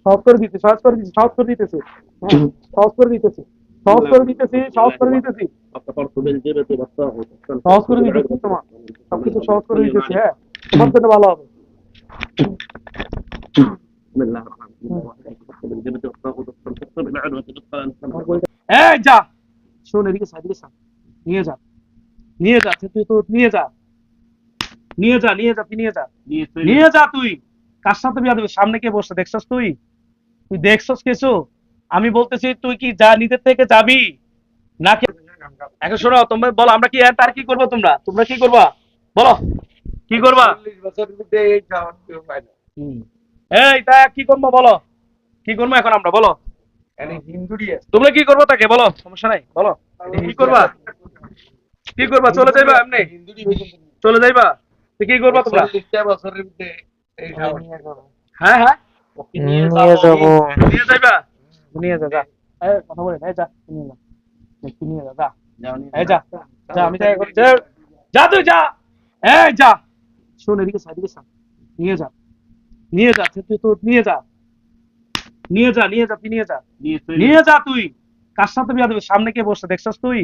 সহজ করে দিতেছি, সহজ করে দিতেছি, সহজ করে দিতেছি। হ্যাঁ, সহজ করে দিতেছি, সহজ করে দিতেছি, সহজ করে দিতেছি, সহজ করে দিতেছি। তোমার সবকিছু সহজ করে দিতেছি। হ্যাঁ, তোমার জন্য ভালো হবে। এই যা, শোন এদিকে এদিকে নিয়ে যা, নিয়ে যা তুই, তো নিয়ে যা, নিয়ে যা, নিয়ে যা, তুই নিয়ে যা, নিয়ে যা তুই। কার সাথে বিয়া দেবে? সামনে কে বসে দেখছস তুই? তুই দেখছস কিছু? আমি বলতেছি তুই কি যা নিজের থেকে যাবি নাকি? এখন শোনো, তোমরা বলো আমরা কি তার কি করবো? তোমরা তোমরা কি করবা বলো? কি করবা? 40 বছরের মধ্যে এই খাওয়ার কেউ পায় না। হুম। এই তা কি করবো বলো? কি করবো এখন আমরা বলো? এখানে হিন্দুরই আছে। তোমরা কি করবো তাকে বলো, সমস্যা নাই বলো। কি করবা? কি করবা? চলে যাইবা এমনি? হিন্দুরই বেশি। চলে যাইবা? তো কি করবা তোমরা? 40টা বছরের মধ্যে এই খাওয়ার। হ্যাঁ হ্যাঁ, ওকে নিয়ে নিয়ে যাবো। যাবো। নিয়ে যাইবা? নিয়ে যা, যা। এই কথা বলে এই যা, তুই নিয়ে যা, তুই নিয়ে যা, যা। এই যা, যা, আমি যাই এখন। যা, যা তুই যা। এই যা, শোন এদিকে এদিকে নিয়ে যা, নিয়ে যা তুই, তো নিয়ে যা, নিয়ে যা, নিয়ে যা, তুই নিয়ে যা, নিয়ে যা তুই। কার সাথে বিয়া দেবে? সামনে কে বসে দেখছস তুই?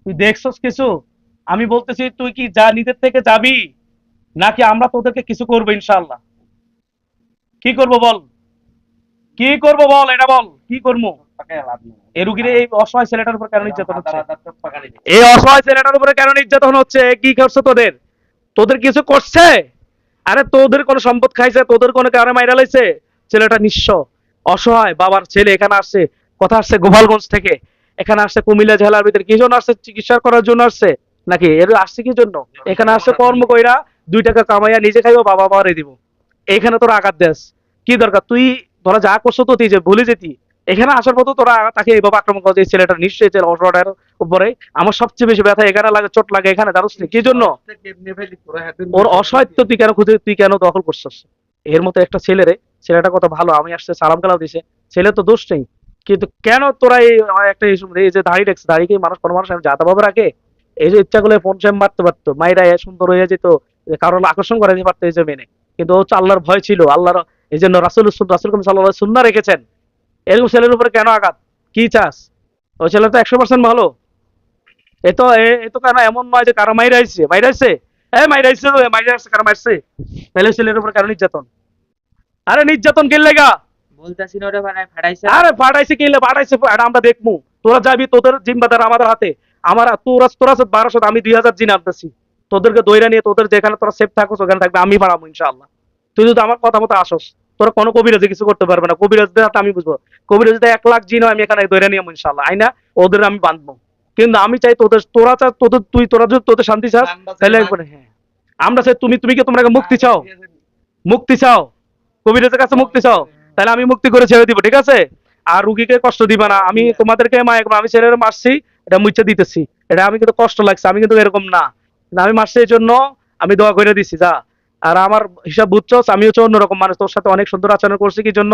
তুই দেখছস কিছু? আমি বলতেছি তুই কি যা নিজের থেকে যাবি নাকি আমরা তোদেরকে কিছু করবো ইনশাআল্লাহ? কি করবো বল? কি করবো বল, এটা বল, কি করবো? এই রুগীর এই অসহায় ছেলেটার উপর কেন নির্যাতন হচ্ছে? এই অসহায় ছেলেটার উপরে কেন নির্যাতন হচ্ছে? কি করছে তোদের? তোদের কিছু করছে? আরে তোদের কোন সম্পদ খাইছে? তোদের কোন কারণে মাইরা লাইছে? ছেলেটা নিঃস্ব, অসহায় বাবার ছেলে, এখানে আসছে, কথা আসছে গোপালগঞ্জ থেকে, এখানে আসছে কুমিল্লা জেলার ভিতরে। কি জন্য আসছে? চিকিৎসা করার জন্য আসছে নাকি? এর আসছে কি জন্য? এখানে আসছে কর্ম কইরা 2 টাকা কামাইয়া নিজে খাইবো, বাবা মারে দিব। এখানে তোরা আঘাত দেস? কি দরকার? তুই তোরা যা করছো তো তুই যে ভুলে যেতি। এখানে আসার পর তো তোরা তাকে এইভাবে আক্রমণ করছে। এই ছেলেটা নিশ্চয়ই ছেলে অসহায়ের উপরে। আমার সবচেয়ে বেশি ব্যথা এখানে লাগে, চোট লাগে এখানে, জানোস নি? কি জন্য? কেমনে ফেলি তোরা হাতের ওর মধ্যে? অসহায়ত্ব তুই কেন খুঁজে, তুই কেন দখল করছিস? এর মতো একটা ছেলেরে, ছেলেটা কত ভালো, আমি আসছে সালাম কালাম দিছে, ছেলে তো দোষ নেই, কিন্তু কেন তোরা এই একটা এই যে দাড়ি রাখছে, দাড়ি কি মানুষ, কোনো মানুষ জাতা ভাবে রাখে? এই যে ইচ্ছা করলে ফোন সেম মারতে পারতো, মাইরা সুন্দর হয়ে যেত, কারোর আকর্ষণ করাতে পারতো এই যে মেনে। কিন্তু ও হচ্ছে আল্লাহর ভয় ছিল, আল্লাহর এই জন্য রাসুল রাসুল করিম সাল্লাল্লাহু আলাইহি সুন্নাহ রেখেছেন। এরকম ছেলের উপরে কেন আঘাত? কি চাস? ওই ছেলে তো 100% ভালো। এ তো কেন এমন নয় যে কারো মাইরাইছে, মাইরাইছে, মাইরাইছে, মাইরাইছে, কারো মারছে? তাহলে ছেলের উপর কেন নির্যাতন? আরে নির্যাতন কে লেগা? বলতাছি না ওটা বানায় ফাটাইছে। আরে ফাটাইছে কে লে ফাটাইছে, এটা আমরা দেখবো। তোরা যাবি, তোদের জিম্বাদার আমাদের হাতে। আমার তোরা তোরা 1200, আমি 2000 জিন আনতেছি। তোদেরকে দইরা নিয়ে তোদের যেখানে তোরা সেফ থাকো ওখানে থাকবে, আমি বাড়াবো ইনশাআল্লাহ। তুই যদি আমার কথা মতো আসস, তোরা কোনো কবিরাজে কিছু করতে পারবে না। কবিরাজদের হাতে আমি বুঝবো। কবিরাজদের 1 লাখ জিন হয়, আমি এখানে দইরা নিয়ে ইনশাআল্লাহ আইনা ওদের আমি বাঁধবো। কিন্তু আমি চাই তোদের, তোরা চা তোদের, তোরা যদি তোদের শান্তি চাস, তাহলে হ্যাঁ, আমরা চাই তুমি, তুমি কি তোমরা মুক্তি চাও? মুক্তি চাও? কবিরাজের কাছে মুক্তি চাও? তাহলে আমি মুক্তি করে ছেড়ে দিব, ঠিক আছে? আর রুগীকে কষ্ট দিবা না। আমি তোমাদেরকে মায়া করবো, আমি ছেলের মারছি, এটা মুছে দিতেছি। এটা আমি কিন্তু কষ্ট লাগছে, আমি কিন্তু এরকম না। না, আমি মারছি এই জন্য আমি দোয়া করে দিছি, যা। আর আমার হিসাব বুঝছো, আমি হচ্ছে অন্যরকম মানুষ, তোর সাথে অনেক সুন্দর আচরণ করছি। কি জন্য?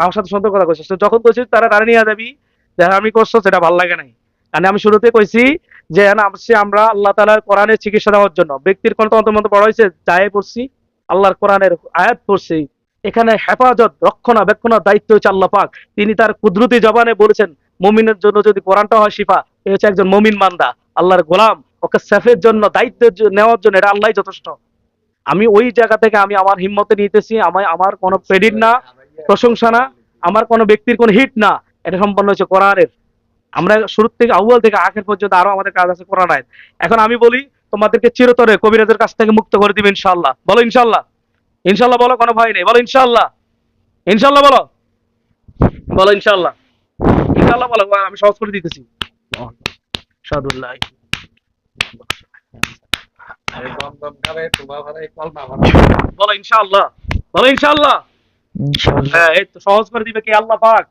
আমার সাথে সুন্দর কথা কইছিস, তো যখন কইছিস তারা তারা নিয়ে যাবি, যারা আমি করছো সেটা ভালো লাগে নাই। মানে আমি শুরুতে কইছি যে না, আসছি আমরা আল্লাহ তাআলার কোরআনের চিকিৎসা দেওয়ার জন্য। ব্যক্তির কোন তন্ত্র পড়া হয়েছে? যাই পড়ছি, আল্লাহর কোরআনের আয়াত পড়ছি। এখানে হেফাজত, রক্ষণাবেক্ষণের দায়িত্ব হচ্ছে আল্লাহ পাক। তিনি তার কুদরতি জবানে বলেছেন, মুমিনের জন্য যদি কোরআনটা হয় শিফা, এ হচ্ছে একজন মুমিন বান্দা, আল্লাহর গোলাম। ওকে সেফের জন্য, দায়িত্ব নেওয়ার জন্য এটা আল্লাহই যথেষ্ট। আমি ওই জায়গা থেকে আমি আমার হিম্মতে নিতেছি। আমার কোনো ক্রেডিট না, প্রশংসা না, আমার কোনো ব্যক্তির কোনো হিট না। এটা সম্পন্ন হচ্ছে কোরআনের। আমরা শুরু থেকে আউয়াল থেকে আখের পর্যন্ত আরো আমাদের কাজ আছে কোরআন আয়াত। এখন আমি বলি, তোমাদেরকে চিরতরে কবিরাজের কাছ থেকে মুক্ত করে দিবে ইনশাআল্লাহ। বলো ইনশাআল্লাহ। ইনশাআল্লাহ বলো, কোনো ভয় নেই, বলো ইনশাআল্লাহ। ইনশাআল্লাহ বলো, বলো ইনশাআল্লাহ। ইনশাআল্লাহ বলো, আমি সহজ করে দিতেছি। সাদুল্লাহ। আরে দম খাবে তোমার ভাড়াই কলমা ভাড়া। বলো ইনশাআল্লাহ, বলো ইনশাআল্লাহ। ইনশাআল্লাহ। হ্যাঁ, এই তো সহজ করে দিবে কে? আল্লাহ পাক।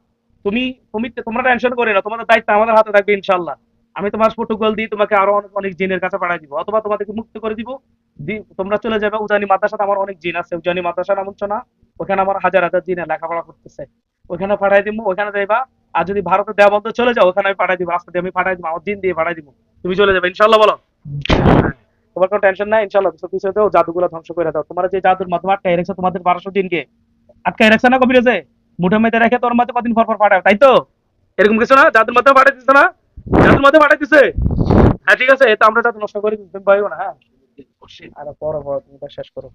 তুমি তুমি তোমরা টেনশন করে না, তোমাদের দায়িত্ব আমাদের হাতে থাকবে ইনশাআল্লাহ। আমি তোমার প্রটোকল দিয়ে তোমাকে আরো অনেক অনেক জিনের কাছে পাঠিয়ে দিব, অথবা তোমাদেরকে মুক্ত করে দিব। তোমরা চলে যাবে উজানি মাদ্রাসাতে। আমার অনেক জিন আছে উজানি মাদ্রাসা, নাম হচ্ছে না? ওখানে আমার হাজার হাজার জিনে লেখাপড়া করতেছে। ওখানে পাঠাই দিব, ওখানে যাইবা। আর যদি ভারতে দেওয়া বন্ধ চলে যাও, ওখানে আমি পাঠাই দিব, রাস্তা দিয়ে আমি পাঠাই দিব, আমার জিন দিয়ে পাঠাই দিব। তুমি চলে যাবে ইনশাআল্লাহ, বলো। ইনশাআল্লাহ। তোমার কোনো টেনশন নাই ইনশাআল্লাহ। কিছু কিছু দাও, জাদুগুলো ধ্বংস করে দাও। তোমার যে জাদুর মাধ্যমে আটকাই রাখছে তোমাদের 1200 দিনকে, আটকাই রাখছে না কবিরাজে, মুঠের মধ্যে রেখে তোর মধ্যে কদিন পর পর পাঠায়, তাই তো? এরকম কিছু না, জাদুর মাধ্যমে পাঠাই দিচ্ছে না? জাদুর মাধ্যমে পাঠাই দিছে। হ্যাঁ ঠিক আছে, এটা আমরা জাদু নষ্ট করে দিচ্ছি, তুমি পাইও না। হ্যাঁ আরে পরে পরে তুমি এটা শেষ করো।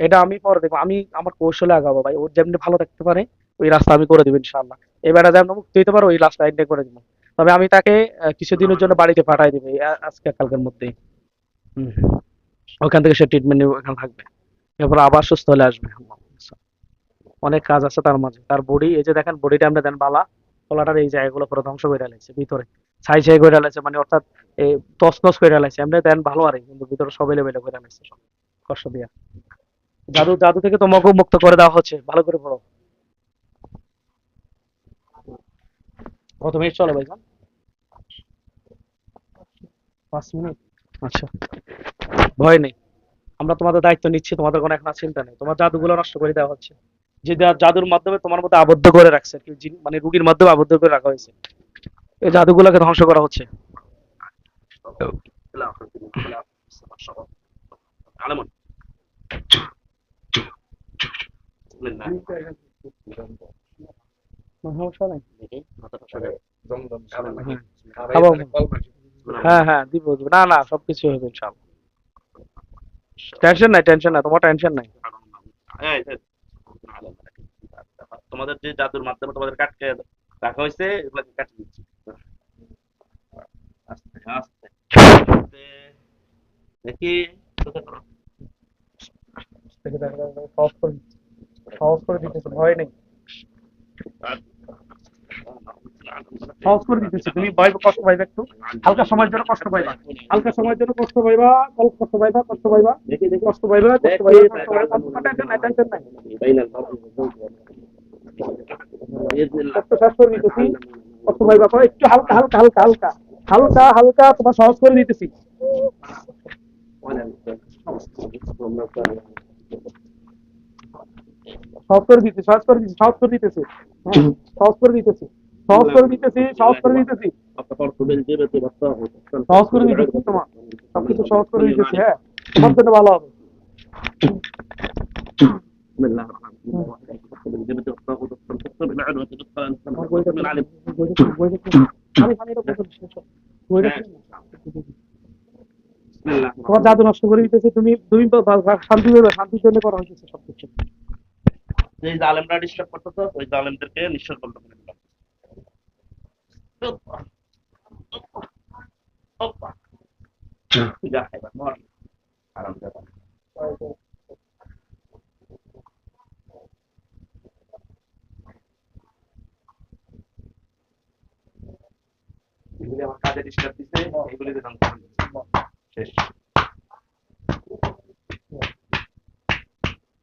এটা আমি পরে দেখবো, আমি আমার কৌশলে আগাবো ভাই, ওর যেমনি ভালো থাকতে পারে ওই রাস্তা আমি করে দিব ইনশাআল্লাহ। এবারে যেমন মুক্তি হইতে পারো ওই রাস্তা এন্ড করে দিব। তবে আমি তাকে কিছুদিনের জন্য বাড়িতে পাঠাই দিব, আজকে কালকের মধ্যেই। হুম। ওখান থেকে সে ট্রিটমেন্ট নিয়ে ওখানে থাকবে, এরপর আবার সুস্থ হলে আসবে। অনেক কাজ আছে তার মাঝে, তার বডি, এই যে দেখেন বডিটা আমরা দেন বালা, গলাটার এই জায়গাগুলো পুরো ধ্বংস করে ফেলেছে ভিতরে, ছাই ছাই করে ফেলেছে, মানে অর্থাৎ এই তছনছ করে ফেলেছে। এমনি দেন ভালো আরে, কিন্তু ভিতরে সব এলোমেলো করে ফেলেছে সব, কষ্ট দিয়া। জাদু জাদু থেকে তোমাকেও মুক্ত করে দেওয়া হচ্ছে, ভালো করে পড়ো। প্রথমে চলো ভাইজান, 5 মিনিট। আচ্ছা, ভয় নেই, আমরা তোমাদের দায়িত্ব নিচ্ছি, তোমাদের কোনো এখন আর চিন্তা নেই। তোমার জাদুগুলো নষ্ট করে দেওয়া হচ্ছে, যে জাদুর মাধ্যমে তোমার মধ্যে আবদ্ধ করে রাখছে আর কি, মানে রুগীর মাধ্যমে আবদ্ধ করে রাখা হয়েছে, এই জাদুগুলোকে ধ্বংস করা হচ্ছে। সমস্যা নাই। জমজম খাবে নাকি? হ্যাঁ খাবে খাবো। তাহলে কল মাসি। হ্যাঁ হ্যাঁ দিব দিব, না না সবকিছু হবে ইনশাআল্লাহ। টেনশন নাই, টেনশন নাই, তোমার টেনশন নাই। তোমাদের যে জাদুর মাধ্যমে তোমাদের কাটকে রাখা হয়েছে এগুলোকে কাটিয়ে দিচ্ছি আস্তে আস্তে আস্তে। দেখি সহজ করে দিতেছে, ভয় নেই, সহজ করে দিতেছি। তুমি ভয় কষ্ট পাইবে একটু, হালকা সময়ের জন্য কষ্ট পাইবা, হালকা সময়ের জন্য কষ্ট পাইবা, কষ্ট পাইবা, কষ্ট পাইবা, কষ্ট পাইবা, কষ্ট পাইবা, কষ্ট পাইবা। টেনশন নাই, টেনশন নাই, কষ্ট শেষ করে দিতেছি। কষ্ট পাইবা, একটু হালকা হালকা হালকা হালকা হালকা হালকা, তোমার সহজ করে দিতেছি। সহজ করে দিতেছি, সহজ করে দিতেছি, সহজ করে দিতেছি, হ্যাঁ সহজ করে দিতেছি, সহজ করে দিতেছি, সহজ করে দিতেছি, সহজ করে দিতেছি, তোমার সবকিছু সহজ করে দিতেছি। হ্যাঁ তোমার জন্য ভালো হবে। তোমার জাদু নষ্ট করে দিতেছে, তুমি তুমি শান্তি পাবে, শান্তির জন্য করা হয়েছে সবকিছু। যে জালেমরা ডিস্টার্ব করতেছো ওই জালেমদেরকে নিঃশ্বাস বন্ধ করে দিলাম। যা এবার মর আরাম করে। এগুলি আমার কাজে ডিস্টার্ব দিচ্ছে, এগুলিতে ধ্বংস করে দিচ্ছে। শেষ।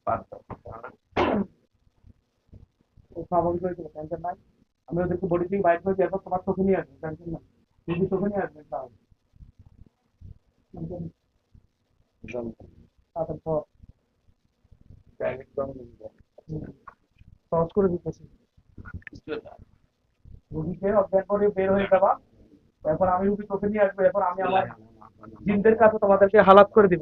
বাদ দাও। স্বাভাবিক হয়েছিল, টেনশন নাই। আমি ওদেরকে বডি থেকে বাইর করে এরপর তোমার চোখে নিয়ে আসবো, টেনশন নাই, যদি চোখে নিয়ে আসবেন তাহলে সহজ করে দিতেছি। রুগীকে অজ্ঞান করে বের হয়ে যাবা, এখন আমি রুগী চোখে নিয়ে আসবো, এখন আমি আমার জিনদের কাছে তোমাদেরকে হালাত করে দিব।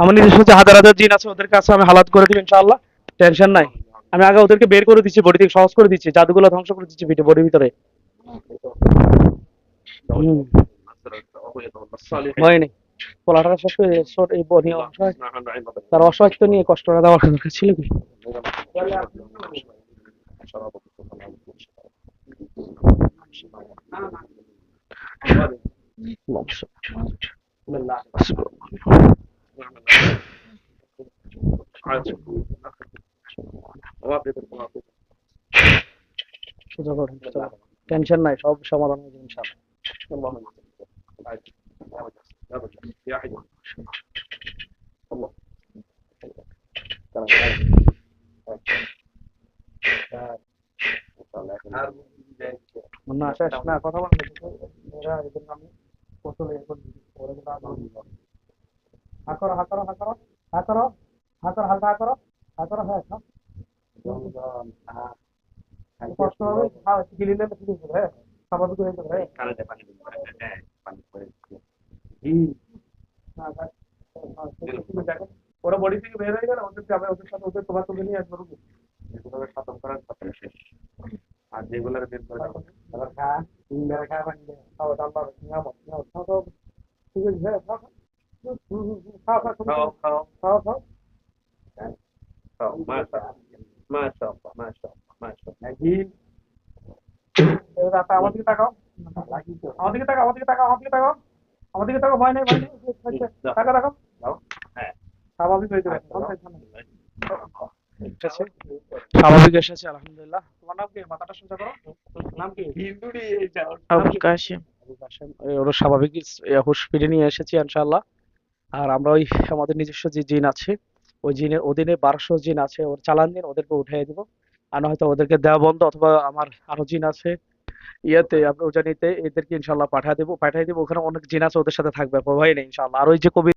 আমার নিজস্ব যে হাজার হাজার জিন আছে ওদের কাছে আমি হালাত করে দিব ইনশাআল্লাহ, টেনশন নাই। আমি আগে ওদেরকে বের করে দিচ্ছি বডি থেকে, সহজ করে দিচ্ছি, জাদুগুলো ধ্বংস করে দিচ্ছি বডির ভিতরে। ভয় নেই, পোলাটা শেষ করে এই বনি অসহায়, তার অসহায়ত্ব নিয়ে কষ্টটা দেওয়ার দরকার ছিল কি? টেনশন নাই, সব সমাধান হবে ইনশাআল্লাহ। না শেষ না, কথা বলতে এরা এদের নামে কৌশলে এখন ওরা কিন্তু হা করো হা করো হা করো হা করো হা করো, হালকা হা করো, হা করো, হ্যাঁ কষ্ট হবে, গিলিলে ঠিক হয়ে যাবে, হ্যাঁ স্বাভাবিক হয়ে যাবে। কানে পানি পানি করে দিচ্ছি। দেখো ওরা বডি থেকে বের হয়ে গেল, ওদের যাবে, ওদের সাথে ওদের তোমার তুলে নিয়ে আসবো। যেগুলো খতম করার কথা শেষ, আর যেগুলো বের করে দাও। এবার খা, মেরে খা, পানি দে, খাও, ডাল পাবে, খাও, খাও, ঠিক আছে, খাও, খাও, খাও, খাও খাও খাও, খাও, খাও, মাশাআল্লাহ মাশাআল্লাহ মাশাআল্লাহ। এবার আমার দিকে তাকাও, আমার দিকে তাকাও, আমার দিকে তাকাও, আমার দিকে তাকাও, আমার দিকে তাকাও, ভয় নেই, ভয় নেই, তাকাও, তাকাও, দাও। হ্যাঁ, স্বাভাবিক হয়ে যাবে, এসেছে, স্বাভাবিক এসেছে, আলহামদুলিল্লাহ। তোমার নাম কি? মাথাটা সোজা করো, নাম কি? আবুল কাশেম। ওরা স্বাভাবিক হুঁশ ফিরে নিয়ে এসেছি ইনশাআল্লাহ। আর আমরা ওই আমাদের নিজস্ব যে জিন আছে, ওই জিনের অধীনে 1200 জিন আছে, ওর চালান দিন, ওদেরকে উঠিয়ে দিব। আর নয়তো ওদেরকে দেওয়া বন্ধ, অথবা আমার আরো জিন আছে ইয়াতে, আপনি উজানিতে, এদেরকে ইনশাআল্লাহ পাঠিয়ে দিব। ওখানে অনেক জিন আছে, ওদের সাথে থাকবে, ভয় নেই ইনশাআল্লাহ। আর ওই যে কবি